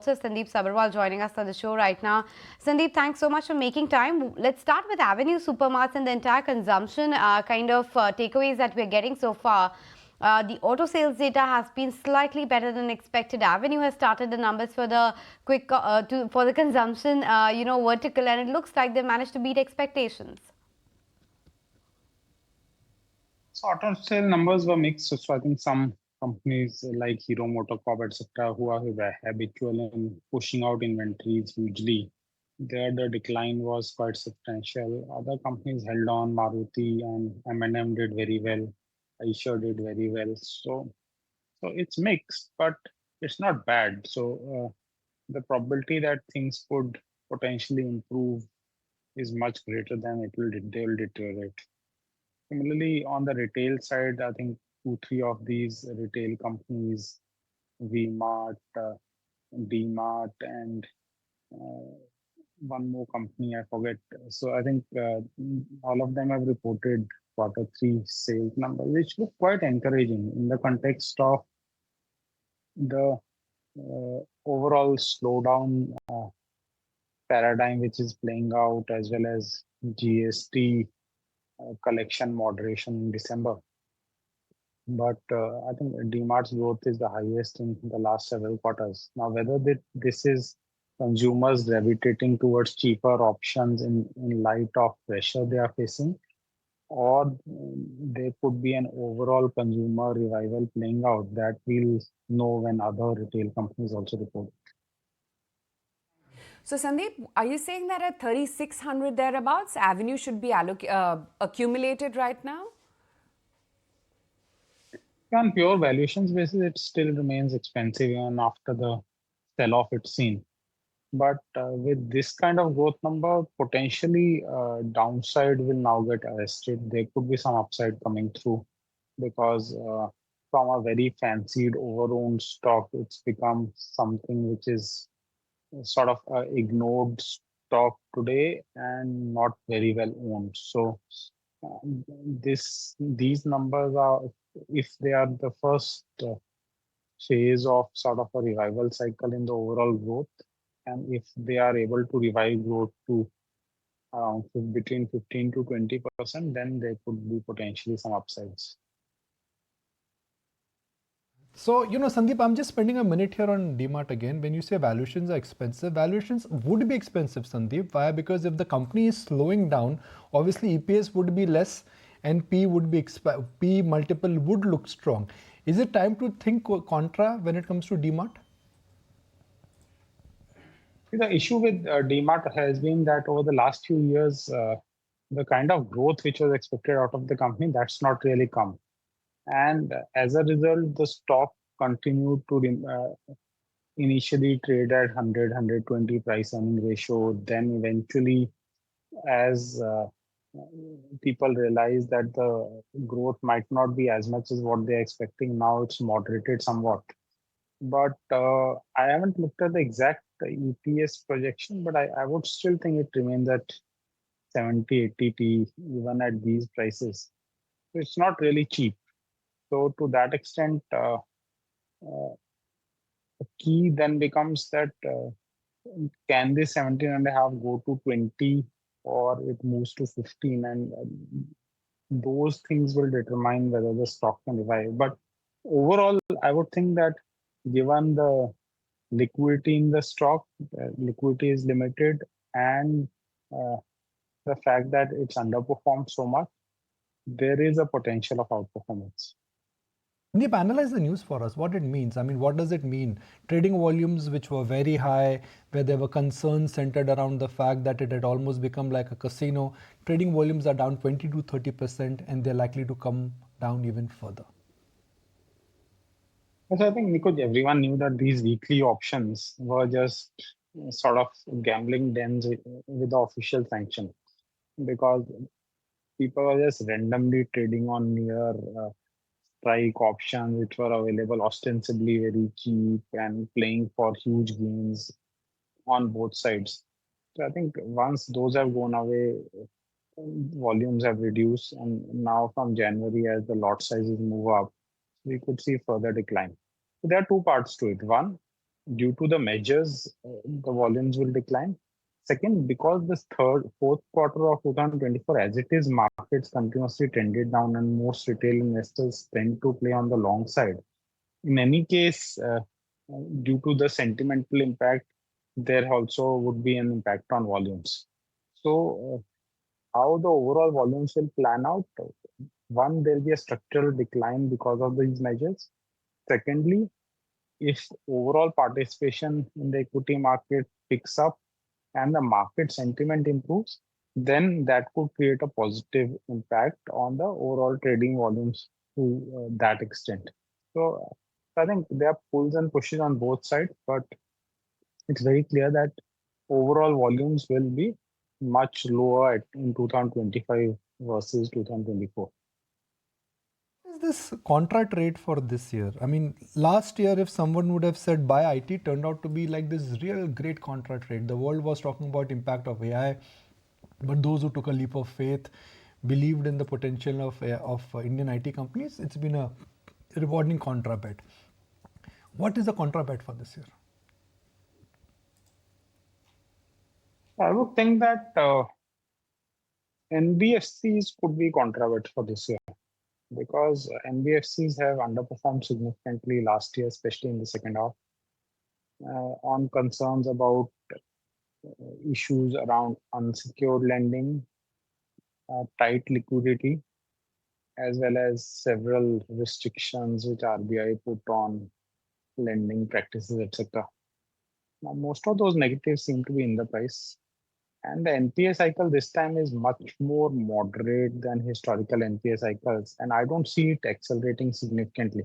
Sandeep Sabharwal joining us on the show right now. Sandeep, thanks so much for making time. Let's start with Avenue Supermarts and the entire consumption takeaways that we're getting so far. The auto sales data has been slightly better than expected. Avenue has started the numbers for the for the consumption, vertical, and it looks like they managed to beat expectations. So auto sale numbers were mixed. So I think some companies like Hero MotoCorp, etc., who are habitual in pushing out inventories hugely, there the decline was quite substantial. Other companies held on. Maruti and M&M did very well. Eicher did very well. So it's mixed, but it's not bad. So the probability that things could potentially improve is much greater than they will deteriorate. Similarly, on the retail side, I think two, three of these retail companies, Vmart, Dmart, and uh, one more company, I forget. So I think all of them have reported quarter 3 sales numbers, which look quite encouraging in the context of the overall slowdown paradigm which is playing out, as well as GST collection moderation in December. But I think DMart's growth is the highest in the last several quarters. Now, whether this is consumers gravitating towards cheaper options in light of pressure they are facing, or there could be an overall consumer revival playing out, that we'll know when other retail companies also report. So Sandeep, are you saying that at 3,600 thereabouts, Avenue should be accumulated right now? On pure valuations basis, it still remains expensive even after the sell-off it's seen. But with this kind of growth number, potentially downside will now get arrested. There could be some upside coming through, because from a very fancied over-owned stock, it's become something which is sort of ignored stock today and not very well owned. So uh, these numbers are, if they are the first phase of sort of a revival cycle in the overall growth, and if they are able to revive growth to around between 15 to 20%, then there could be potentially some upsides. So, Sandeep, I'm just spending a minute here on Dmart again. When you say valuations are expensive, valuations would be expensive, Sandeep. Why? Because if the company is slowing down, obviously EPS would be less and P would be P multiple would look strong. Is it time to think contra when it comes to Dmart? The issue with Dmart has been that over the last few years, the kind of growth which was expected out of the company, that's not really come. And as a result, the stock continued to initially trade at 100, 120 price earning ratio. Then eventually, as people realize that the growth might not be as much as what they're expecting, now it's moderated somewhat. But I haven't looked at the exact EPS projection, but I would still think it remains at 70, 80 P even at these prices. So it's not really cheap. So to that extent, uh, the key then becomes that can this 17.5 go to 20, or it moves to 15, and those things will determine whether the stock can revive. But overall, I would think that given the liquidity in the stock, liquidity is limited, and uh, the fact that it's underperformed so much, there is a potential of outperformance. Sandeep, analyze the news for us, what it means. I mean, what does it mean? Trading volumes which were very high, where there were concerns centered around the fact that it had almost become like a casino. Trading volumes are down 20 to 30%, and they're likely to come down even further. So I think, Nico, everyone knew that these weekly options were just sort of gambling dens with the official sanction, because people were just randomly trading on near strike options, which were available ostensibly very cheap and playing for huge gains on both sides. So I think once those have gone away, volumes have reduced, and now from January, as the lot sizes move up, we could see further decline. So there are two parts to it. One, due to the measures, the volumes will decline. Second, because this fourth quarter of 2024, as it is, markets continuously trended down and most retail investors tend to play on the long side. In any case, due to the sentimental impact, there also would be an impact on volumes. So, how the overall volumes will plan out? One, there will be a structural decline because of these measures. Secondly, if overall participation in the equity market picks up and the market sentiment improves, then that could create a positive impact on the overall trading volumes to that extent. So I think there are pulls and pushes on both sides, but it's very clear that overall volumes will be much lower in 2025 versus 2024. Is this Contra trade for this year? I mean, last year, if someone would have said buy IT, turned out to be like this real great Contra trade. The world was talking about impact of AI, but those who took a leap of faith, believed in the potential of Indian IT companies, it's been a rewarding Contra bet. What is the Contra bet for this year? I would think that NBFCs could be Contra bet for this year, because NBFCs have underperformed significantly last year, especially in the second half, on concerns about issues around unsecured lending, tight liquidity, as well as several restrictions which RBI put on lending practices, etc. Now, most of those negatives seem to be in the price. And the NPA cycle this time is much more moderate than historical NPA cycles, and I don't see it accelerating significantly.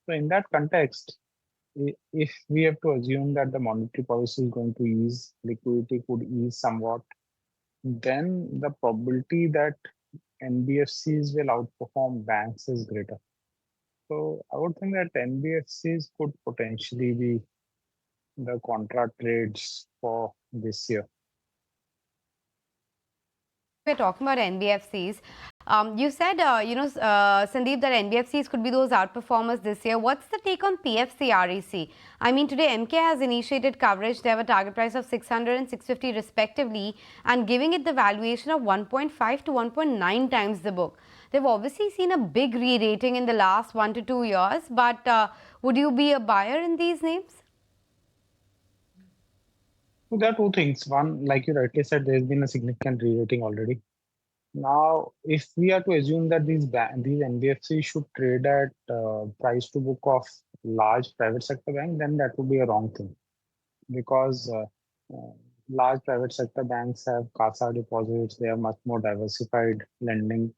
So in that context, if we have to assume that the monetary policy is going to ease, liquidity could ease somewhat, then the probability that NBFCs will outperform banks is greater. So I would think that NBFCs could potentially be the Contra trades for this year. We're talking about NBFCs. You said, Sandeep, that NBFCs could be those outperformers this year. What's the take on PFC REC? I mean, today MK has initiated coverage. They have a target price of 600 and 650 respectively, and giving it the valuation of 1.5 to 1.9 times the book. They've obviously seen a big re-rating in the last 1 to 2 years, but would you be a buyer in these names? So there are two things. One, like you rightly said, there's been a significant re-rating already. Now, if we are to assume that these NBFCs should trade at price to book of large private sector bank, then that would be a wrong thing, because large private sector banks have CASA deposits, they have much more diversified lending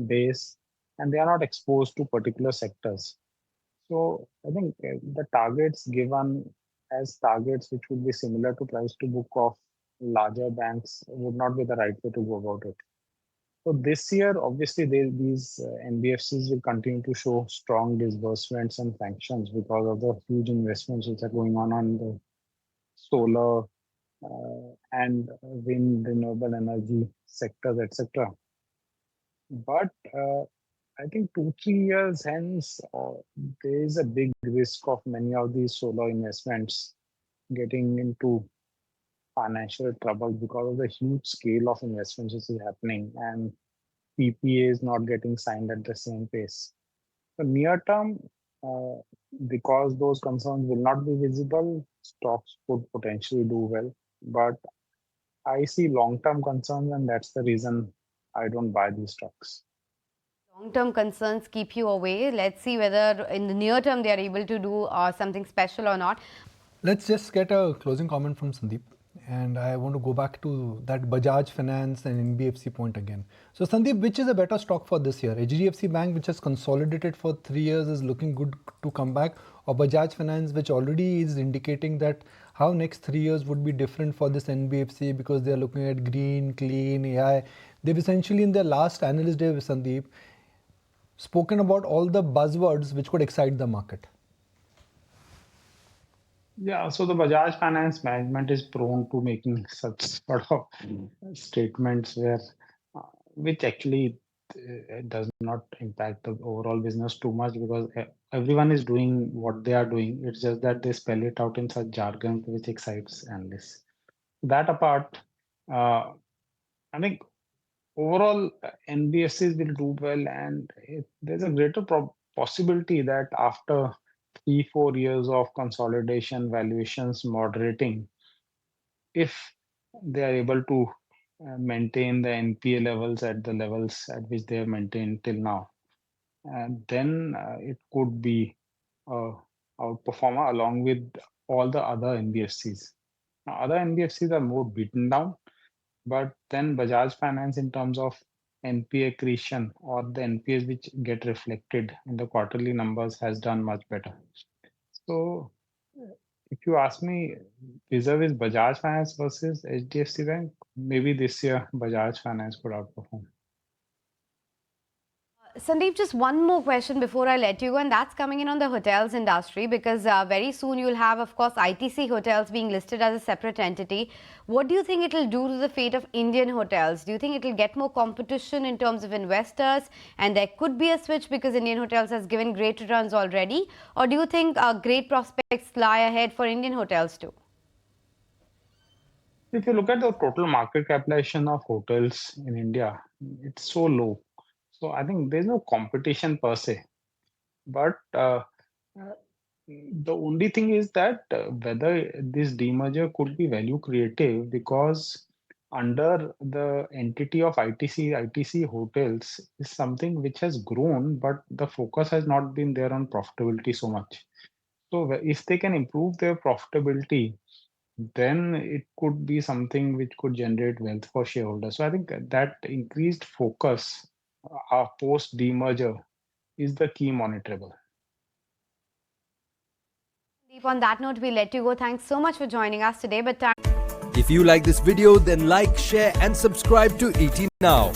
base, and they are not exposed to particular sectors. So I think the targets given as targets which would be similar to price to book of larger banks would not be the right way to go about it. So this year, obviously, these NBFCs will continue to show strong disbursements and sanctions because of the huge investments which are going on the solar and wind, renewable energy sectors, etc. But I think 2-3 years hence, there is a big risk of many of these solar investments getting into financial trouble because of the huge scale of investments which is happening and PPAs not getting signed at the same pace. So near term, because those concerns will not be visible, stocks could potentially do well. But I see long-term concerns, and that's the reason I don't buy these stocks. Long-term concerns keep you away. Let's see whether in the near term they are able to do something special or not. Let's just get a closing comment from Sandeep. And I want to go back to that Bajaj Finance and NBFC point again. So Sandeep, which is a better stock for this year? HDFC Bank, which has consolidated for 3 years, is looking good to come back, or Bajaj Finance, which already is indicating that how next 3 years would be different for this NBFC because they are looking at green, clean, AI. They've essentially in their last analyst day with Sandeep spoken about all the buzzwords which could excite the market. Yeah, so the Bajaj Finance management is prone to making such sort of statements which actually does not impact the overall business too much, because everyone is doing what they are doing. It's just that they spell it out in such jargon which excites analysts. That apart, I think overall NBFCs will do well, and there's a greater possibility that after 3-4 years of consolidation, valuations moderating, if they are able to maintain the NPA levels at the levels at which they have maintained till now, and then it could be a outperformer along with all the other NBFCs. Now, other NBFCs are more beaten down, but then Bajaj Finance, in terms of NPA accretion or the NPAs which get reflected in the quarterly numbers, has done much better. So if you ask me, vis-a-vis Bajaj Finance versus HDFC Bank, maybe this year Bajaj Finance could outperform. Sandeep, just one more question before I let you go, and that's coming in on the hotels industry, because very soon you'll have, of course, ITC hotels being listed as a separate entity. What do you think it will do to the fate of Indian hotels? Do you think it will get more competition in terms of investors, and there could be a switch because Indian hotels has given great returns already? Or do you think great prospects lie ahead for Indian hotels too? If you look at the total market capitalization of hotels in India, it's so low. So I think there's no competition per se. But the only thing is that whether this demerger could be value creative, because under the entity of ITC hotels is something which has grown, but the focus has not been there on profitability so much. So if they can improve their profitability, then it could be something which could generate wealth for shareholders. So I think that increased focus post demerger is the key monitorable. On that note, we'll let you go. Thanks so much for joining us today. But if you like this video, then like, share and subscribe to ET Now.